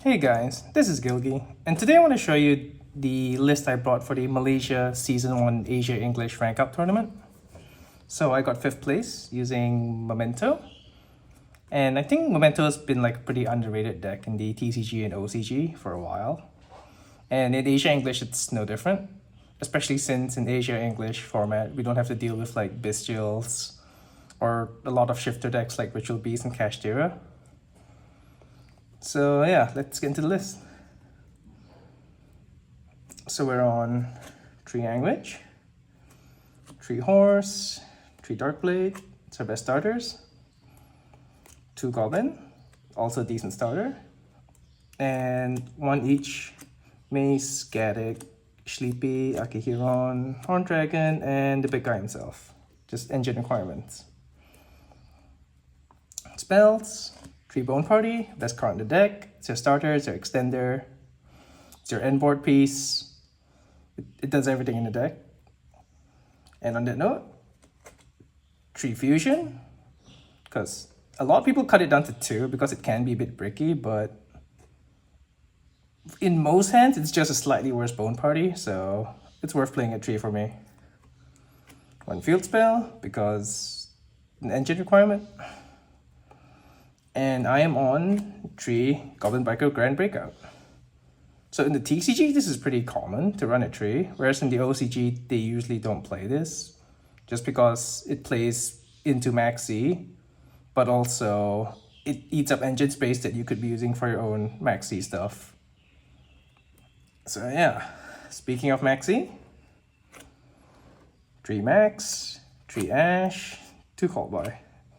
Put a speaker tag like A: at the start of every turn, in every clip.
A: Hey guys, this is Gilgi, and today I want to show you the list I brought for the Malaysia Season 1 Asia English Rank Up Tournament. So I got 5th place using Memento, and I think Memento has been like a pretty underrated deck in the TCG and OCG for a while. And in Asia English it's no different, especially since in Asia English format we don't have to deal with like Bestials or a lot of shifter decks like Ritual Beast and Kashtira. So yeah, let's get into the list. So we're on Tree Anguage, Tree Horse, Tree Darkblade, it's our best starters. 2 Goblin, also a decent starter. And 1 each Mace, Gaddock, Sleepy, Akihiron, Horn Dragon, and the big guy himself. Just engine requirements. Spells, Tree Bone Party, best card in the deck. It's your starter, it's your extender, it's your end board piece. It does everything in the deck. And on that note, Tree Fusion, because a lot of people cut it down to 2 because it can be a bit bricky, but in most hands, it's just a slightly worse Bone Party, so it's worth playing at 3 for me. 1 Field Spell, because an engine requirement. And I am on 3 Goblin Biker Grand Breakout. So in the TCG, this is pretty common to run a 3, whereas in the OCG, they usually don't play this, just because it plays into Maxi, but also it eats up engine space that you could be using for your own Maxi stuff. So yeah, speaking of Maxi, 3 Max, 3 Ash, 2 Callboy.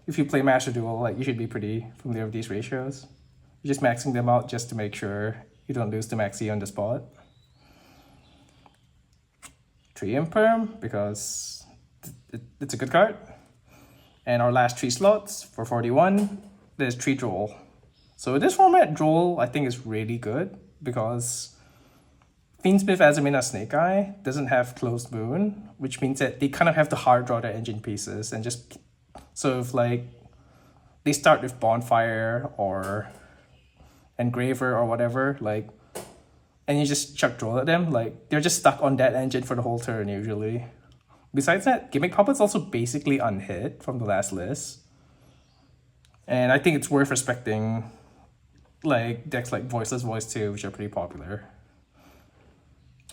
A: If you play Master Duel, like you should be pretty familiar with these ratios. You're just maxing them out just to make sure you don't lose the Maxi on the spot. 3 Imperm, because it's a good card. And our last 3 slots for 41, there's 3 Droll. So in this format, Droll I think is really good because Fiendsmith, Azamina, Snake Eye doesn't have Closed Moon, which means that they kind of have to hard draw their engine pieces and just sort of like they start with Bonfire or Engraver or whatever, like, and you just chuck Droll at them, like they're just stuck on that engine for the whole turn usually. Besides that, Gimmick Puppet's also basically unhit from the last list. And I think it's worth respecting like decks like Voiceless Voice 2, which are pretty popular.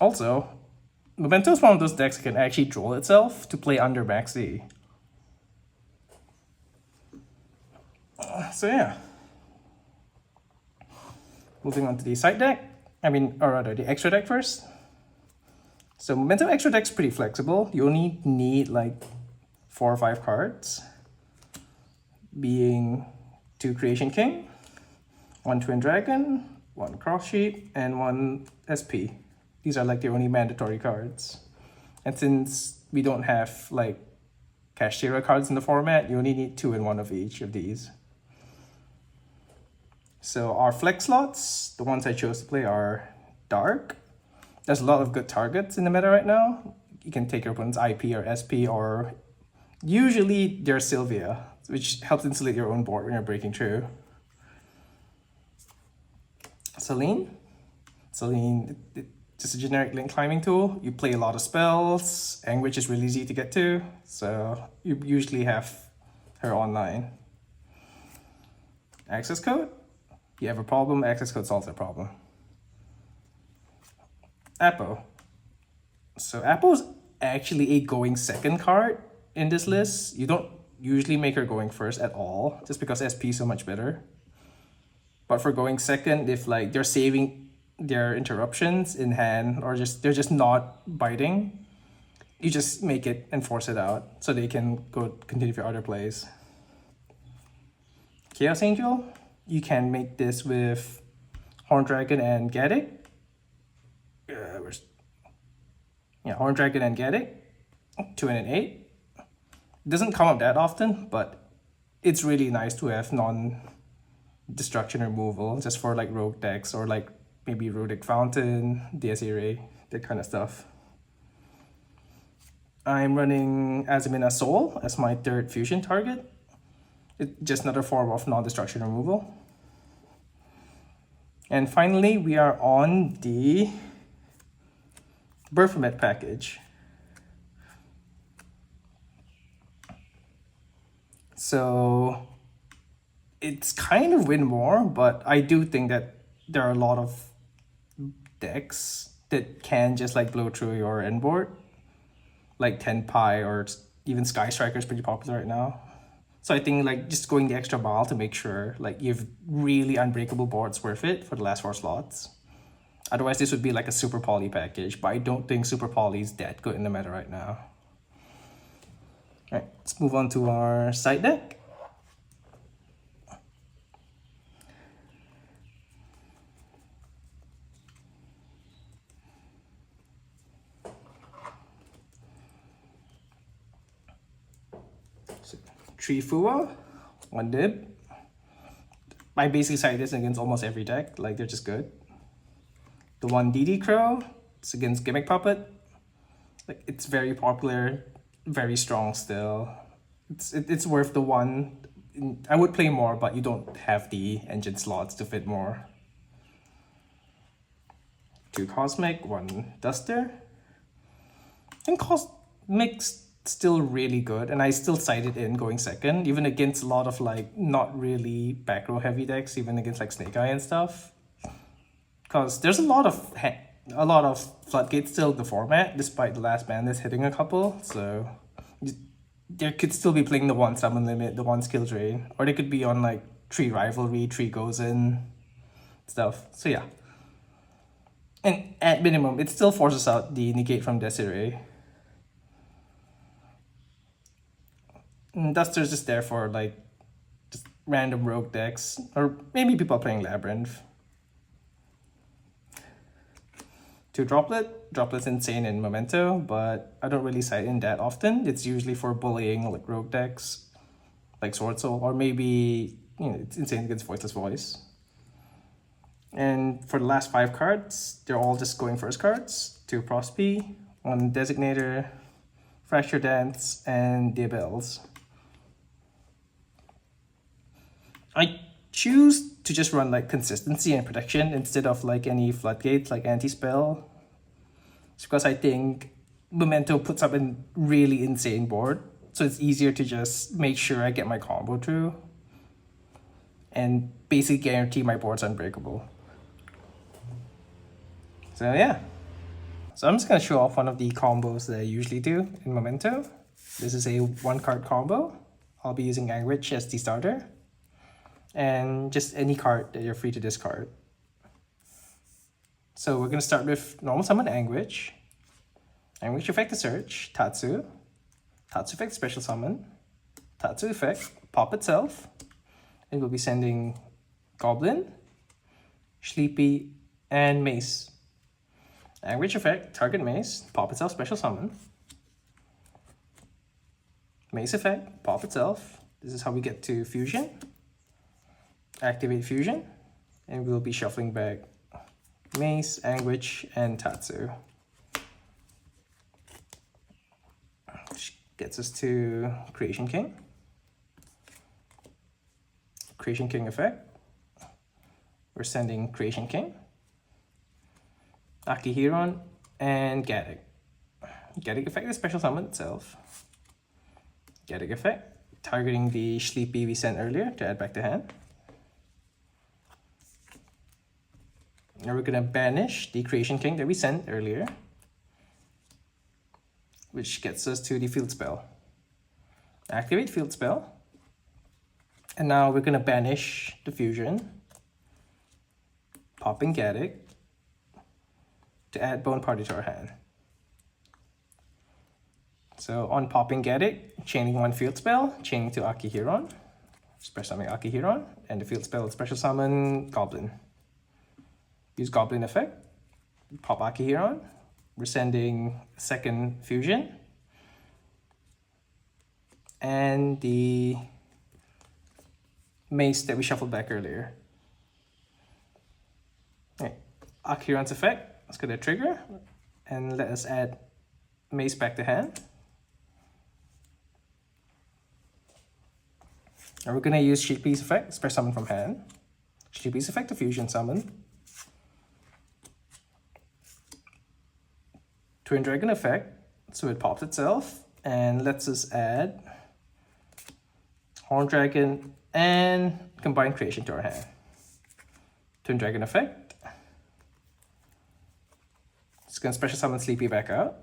A: Also, Memento is one of those decks that can actually Droll itself to play under Maxi. So yeah. Moving on to the side deck. Or rather, the extra deck first. So Memento extra deck's pretty flexible. You only need like 4 or 5 cards, being 2 Creation King, 1 Twin Dragon, 1 Cross Sheep, and 1 SP. These are like the only mandatory cards. And since we don't have like Kashtira cards in the format, you only need 2 and 1 of each of these. So our flex slots, the ones I chose to play are Dark. There's a lot of good targets in the meta right now. You can take your opponent's IP or SP, or usually they're Sylvia, which helps insulate your own board when you're breaking through. Selene, just a generic link climbing tool. You play a lot of spells. Anguish is really easy to get to, so you usually have her online. Access code. You have a problem, access code solves that problem. Apo. So Apo's actually a going second card in this list. You don't usually make her going first at all, just because SP is so much better. But for going second, if like they're saving their interruptions in hand, or they're just not biting, you just make it and force it out so they can continue for other plays. Chaos Angel. You can make this with Horn Dragon and Gaddock. Horn Dragon and Gaddock, 2 and an 8. It doesn't come up that often, but it's really nice to have non-destruction removal just for like rogue decks or like maybe Runic Fountain, DSA Ray, that kind of stuff. I'm running Azamina Soul as my 3rd fusion target. It's just another form of non-destruction removal. And finally, we are on the Baphomet package. So it's kind of win more, but I do think that there are a lot of decks that can just like blow through your end board. Like 10 Pi or even Sky Striker is pretty popular right now. So I think like just going the extra mile to make sure like you've really unbreakable boards worth it for the last 4 slots. Otherwise, this would be like a Super Poly package, but I don't think Super Poly is that good in the meta right now. All right, let's move on to our side deck. So, 3 Fua, 1 Dib. I basically side this against almost every deck, like they're just good. The 1 DD Crow, it's against Gimmick Puppet. Like it's very popular, very strong still. It's worth the 1. I would play more, but you don't have the engine slots to fit more. 2 Cosmic, 1 Duster. I think Cosmic's still really good, and I still side it in going second, even against a lot of like not really back row heavy decks, even against like Snake Eye and stuff. Because there's a lot of floodgates still in the format, despite the last Bandits hitting a couple. So there could still be playing the 1 summon limit, the 1 skill drain, or they could be on like 3 rivalry, 3 goes in stuff. So yeah. And at minimum, it still forces out the negate from Desiree. And Duster's just there for like just random rogue decks, or maybe people are playing Labyrinth. 2 Droplet. Droplet's insane in Memento, but I don't really side in that often. It's usually for bullying like rogue decks, like Sword Soul, or maybe it's insane against Voiceless Voice. And for the last 5 cards, they're all just going first cards. 2 Prospe, 1 Designator, Fracture Dance, and Diabels. I choose to just run like consistency and protection instead of like any floodgates like anti-spell. It's because I think Memento puts up a really insane board, so it's easier to just make sure I get my combo through and basically guarantee my board's unbreakable. So yeah. So I'm just gonna show off one of the combos that I usually do in Memento. This is a 1 card combo. I'll be using Anguish as the starter, and just any card that you're free to discard. So we're gonna start with normal summon Anguish. Anguish effect to search, Tatsu. Tatsu effect special summon. Tatsu effect, pop itself. And we'll be sending Goblin, Sleepy, and Mace. Anguish effect, target Mace, pop itself special summon. Mace effect, pop itself. This is how we get to Fusion. Activate Fusion, and we'll be shuffling back Mace, Anguish, and Tatsu. Which gets us to Creation King. Creation King effect. We're sending Creation King, Akihiron, and Gaddock. Gaddock effect is special summon itself. Gaddock effect, targeting the Sleepy we sent earlier to add back to hand. Now we're gonna banish the Creation King that we sent earlier, which gets us to the field spell. Activate field spell. And now we're gonna banish the Fusion, popping Gaddock to add Bone Party to our hand. So on popping Gaddock, chaining 1 field spell, chaining to Akihiron, special summon Akihiron, and the field spell special summon Goblin. Use Goblin effect, pop Akihiron. We're sending 2nd Fusion, and the Mace that we shuffled back earlier. Okay. Akihiron's effect, let's get a trigger, and let us add Mace back to hand. And we're gonna use Sleepy's effect, special summon from hand. Sleepy's effect to Fusion summon. Twin Dragon effect, so it pops itself, and lets us add Horn Dragon and Combined Creation to our hand. Twin Dragon effect. It's gonna special summon Sleepy back out.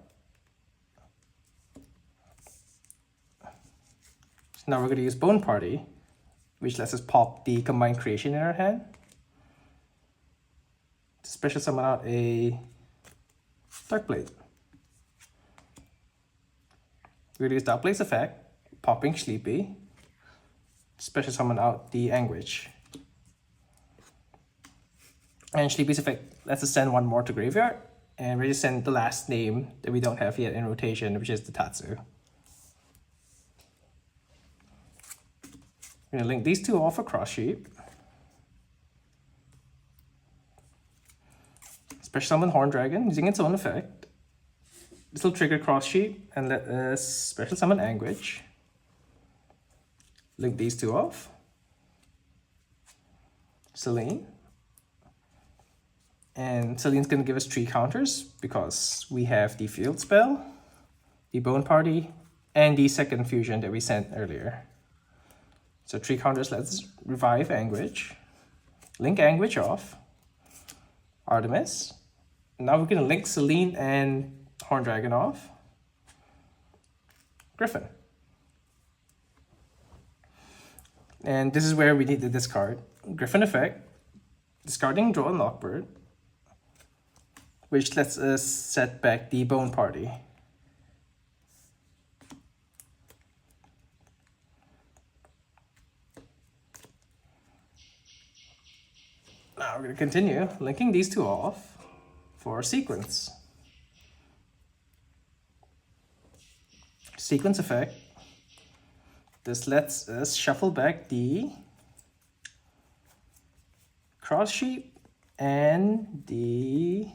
A: So now we're gonna use Bone Party, which lets us pop the Combined Creation in our hand. To special summon out a Dark Blade. We're gonna use Dark Blade's effect, popping Sleepy. Special summon out the Anguish. And Sleepy's effect lets us send one more to graveyard. And we're just send the last name that we don't have yet in rotation, which is the Tatsu. We're gonna link these two off for Cross Sheep. Special summon Horn Dragon using its own effect. This will trigger Cross Sheep and let us special summon Anguish. Link these two off. Selene. And Selene's going to give us 3 counters because we have the Field Spell, the Bone Party, and the second fusion that we sent earlier. So 3 counters, let's revive Anguish. Link Anguish off. Artemis. Now we're going to link Selene and Horn Dragon off. Griffin. And this is where we need to discard. Griffin effect. Discarding Draw and Lockbird, which lets us set back the Bone Party. Now we're going to continue linking these two off for Sequence. Sequence effect. This lets us shuffle back the Cross Sheep and the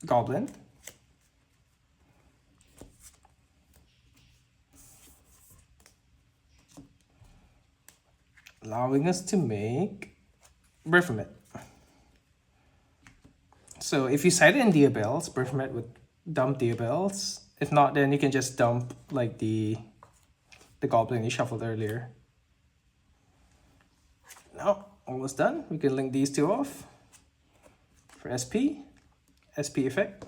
A: Goblin. Allowing us to make Berfomet. So if you cite it in Diabells, Berfomet would dump Diabells. If not, then you can just dump like the Goblin you shuffled earlier. Now, almost done. We can link these two off for SP effect.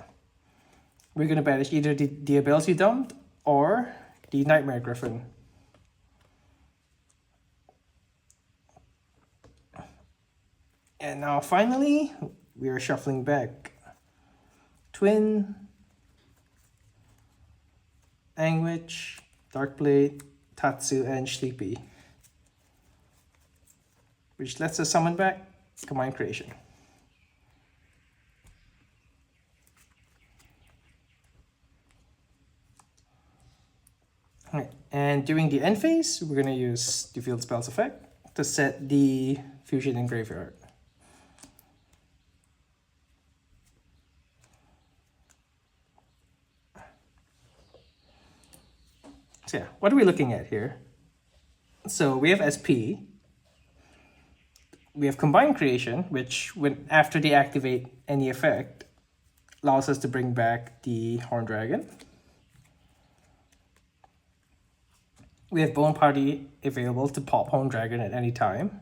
A: We're going to banish either the Diabells you dumped or the Nightmare Griffin. And now finally, we are shuffling back Twin, Anguish, Darkblade, Tatsu, and Sleepy, which lets us summon back Combined Creation. Alright, and during the end phase, we're going to use the Field Spells effect to set the fusion in graveyard. So yeah, what are we looking at here? So we have SP, we have Combined Creation, which when after they activate any effect, allows us to bring back the Horn Dragon. We have Bone Party available to pop Horn Dragon at any time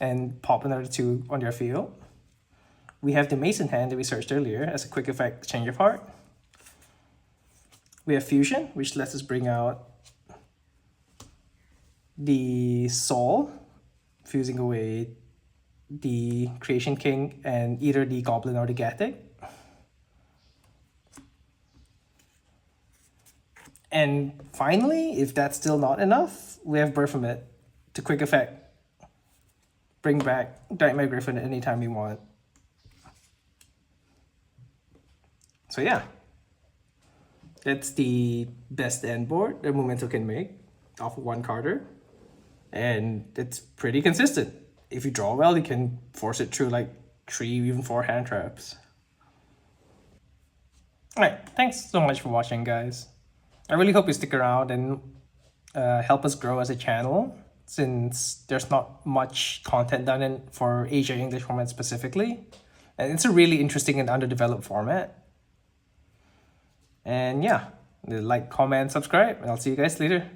A: and pop another 2 on their field. We have the Mason hand that we searched earlier as a quick effect change of heart. We have Fusion, which lets us bring out the Soul, fusing away the Creation King and either the Goblin or the Gatic. And finally, if that's still not enough, we have Berfomet to quick effect bring back Nightmare Griffin at any time you want. So yeah. That's the best end board that Memento can make off of 1 carder. And it's pretty consistent. If you draw well, you can force it through like 3, even 4 hand traps. Alright, thanks so much for watching, guys. I really hope you stick around and help us grow as a channel, since there's not much content done for Asia English format specifically. And it's a really interesting and underdeveloped format. And yeah, like, comment, subscribe, and I'll see you guys later.